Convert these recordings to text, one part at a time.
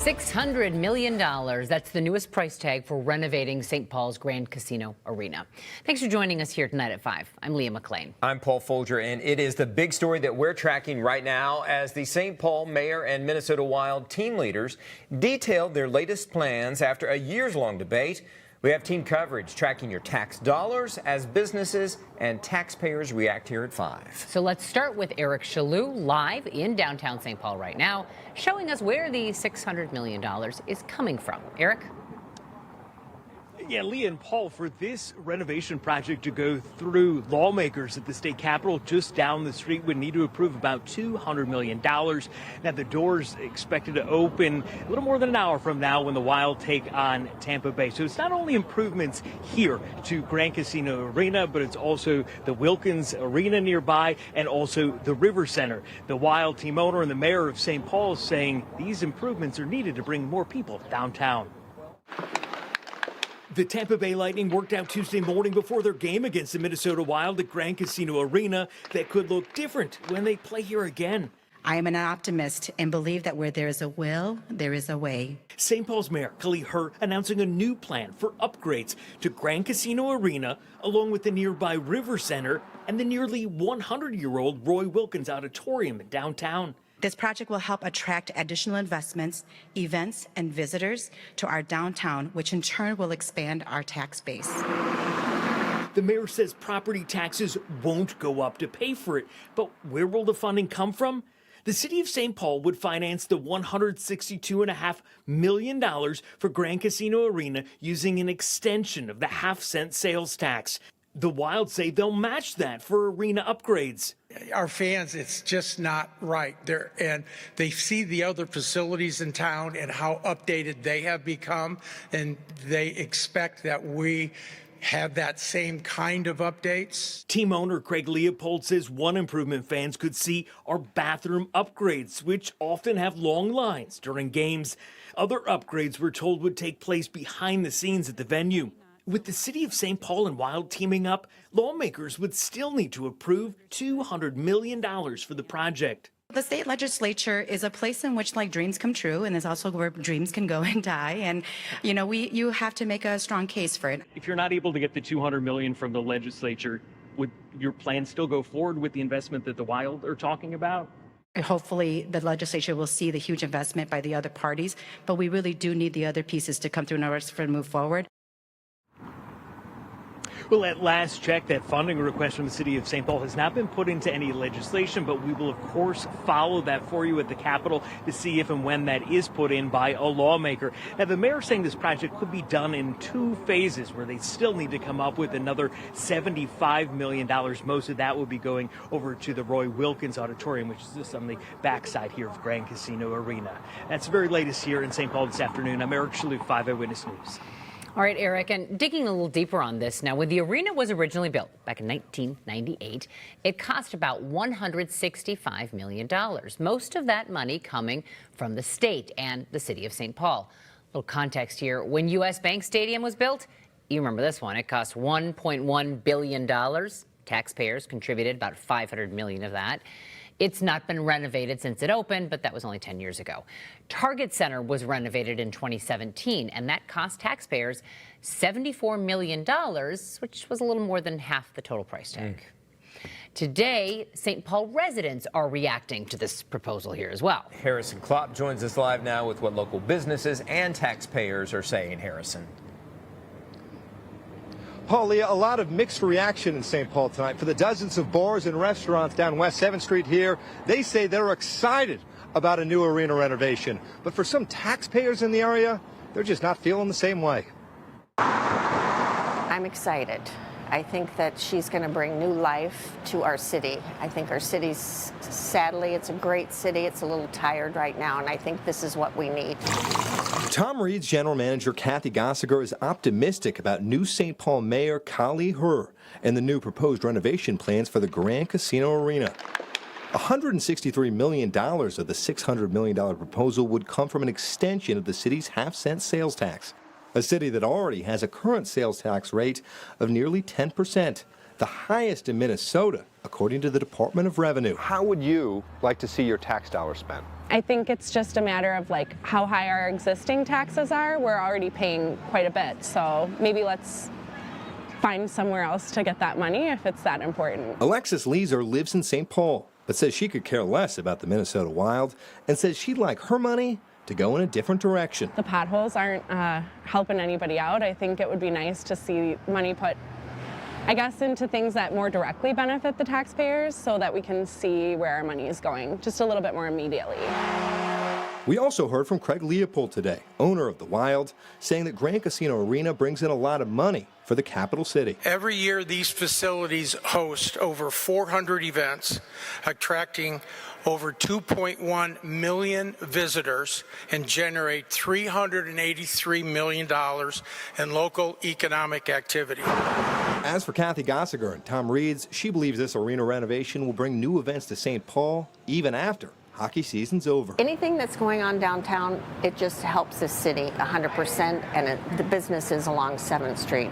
$600 million. That's the newest price tag for renovating St. Paul's Grand Casino Arena. Thanks for joining us here tonight at 5. I'm Leah McLean. I'm Paul Folger, and it is the big story that we're tracking right now as the St. Paul mayor and Minnesota Wild team leaders detailed their latest plans after a years-long debate. We have team coverage tracking your tax dollars as businesses and taxpayers react here at 5. So let's start with Eric Chaloux live in downtown St. Paul right now, showing us where the $600 million is coming from. Eric? Yeah, Leah and Paul, for this renovation project to go through, lawmakers at the state capitol just down the street would need to approve about $200 million. Now, the doors expected to open a little more than an hour from now when the Wild take on Tampa Bay. So it's not only improvements here to Grand Casino Arena, but it's also the Wilkins Arena nearby and also the River Center. The Wild team owner and the mayor of St. Paul saying these improvements are needed to bring more people downtown. The Tampa Bay Lightning worked out Tuesday morning before their game against the Minnesota Wild at Grand Casino Arena that could look different when they play here again. I am an optimist and believe that where there is a will, there is a way. St. Paul's Mayor Khalil Herr announcing a new plan for upgrades to Grand Casino Arena, along with the nearby River Center and the nearly 100-year-old Roy Wilkins Auditorium in downtown. This project will help attract additional investments, events, and visitors to our downtown, which in turn will expand our tax base. The mayor says property taxes won't go up to pay for it, but where will the funding come from? The city of St. Paul would finance the $162.5 million for Grand Casino Arena using an extension of the half-cent sales tax. The Wild say they'll match that for arena upgrades. Our fans, it's just not right. And they see the other facilities in town and how updated they have become, and they expect that we have that same kind of updates. Team owner Craig Leopold says one improvement fans could see are bathroom upgrades, which often have long lines during games. Other upgrades we're told would take place behind the scenes at the venue. With the city of St. Paul and Wild teaming up, lawmakers would still need to approve $200 million for the project. The state legislature is a place in which dreams come true, and it's also where dreams can go and die. And, you have to make a strong case for it. If you're not able to get the $200 million from the legislature, would your plan still go forward with the investment that the Wild are talking about? Hopefully, the legislature will see the huge investment by the other parties, but we really do need the other pieces to come through in order for to move forward. Well, at last check, that funding request from the city of St. Paul has not been put into any legislation, but we will, of course, follow that for you at the Capitol to see if and when that is put in by a lawmaker. Now, the mayor saying this project could be done in 2 phases, where they still need to come up with another $75 million. Most of that will be going over to the Roy Wilkins Auditorium, which is just on the backside here of Grand Casino Arena. That's the very latest here in St. Paul this afternoon. I'm Eric Chaloux, 5 Eyewitness News. All right, Eric, and digging a little deeper on this now, when the arena was originally built back in 1998, it cost about $165 million. Most of that money coming from the state and the city of St. Paul. A little context here. When U.S. Bank Stadium was built, you remember this one, it cost $1.1 billion. Taxpayers contributed about $500 million of that. It's not been renovated since it opened, but that was only 10 years ago. Target Center was renovated in 2017, and that cost taxpayers $74 million, which was a little more than half the total price tag. Today, St. Paul residents are reacting to this proposal here as well. Harrison Klopp joins us live now with what local businesses and taxpayers are saying. Harrison. Paul, Leah, a lot of mixed reaction in St. Paul tonight. For the dozens of bars and restaurants down West 7th Street here, they say they're excited about a new arena renovation. But for some taxpayers in the area, they're just not feeling the same way. I'm excited. I think that she's going to bring new life to our city. I think our city's, sadly, it's a great city. It's a little tired right now, and I think this is what we need. Tom Reed's general manager, Kathy Gossiger, is optimistic about new St. Paul Mayor Khalil Herr and the new proposed renovation plans for the Grand Casino Arena. $163 million of the $600 million proposal would come from an extension of the city's half-cent sales tax, a city that already has a current sales tax rate of nearly 10%, the highest in Minnesota, according to the Department of Revenue. How would you like to see your tax dollars spent? I think it's just a matter of like how high our existing taxes are. We're already paying quite a bit, so maybe let's find somewhere else to get that money if it's that important. Alexis Leeser lives in St. Paul, but says she could care less about the Minnesota Wild and says she'd like her money to go in a different direction. The potholes aren't helping anybody out. I think it would be nice to see money put, I guess, into things that more directly benefit the taxpayers so that we can see where our money is going just a little bit more immediately. We also heard from Craig Leopold today, owner of the Wild, saying that Grand Casino Arena brings in a lot of money for the capital city. Every year, these facilities host over 400 events, attracting over 2.1 million visitors and generate $383 million in local economic activity. As for Kathy Gossiger and Tom Reeds, she believes this arena renovation will bring new events to St. Paul even after hockey season's over. Anything that's going on downtown, it just helps the city 100%, and the businesses along 7th Street.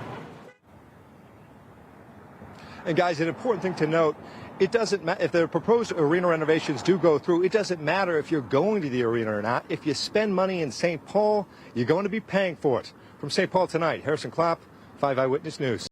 And guys, an important thing to note, it doesn't matter if the proposed arena renovations do go through, it doesn't matter if you're going to the arena or not. If you spend money in St. Paul, you're going to be paying for it. From St. Paul tonight, Harrison Klopp, 5 Eyewitness News.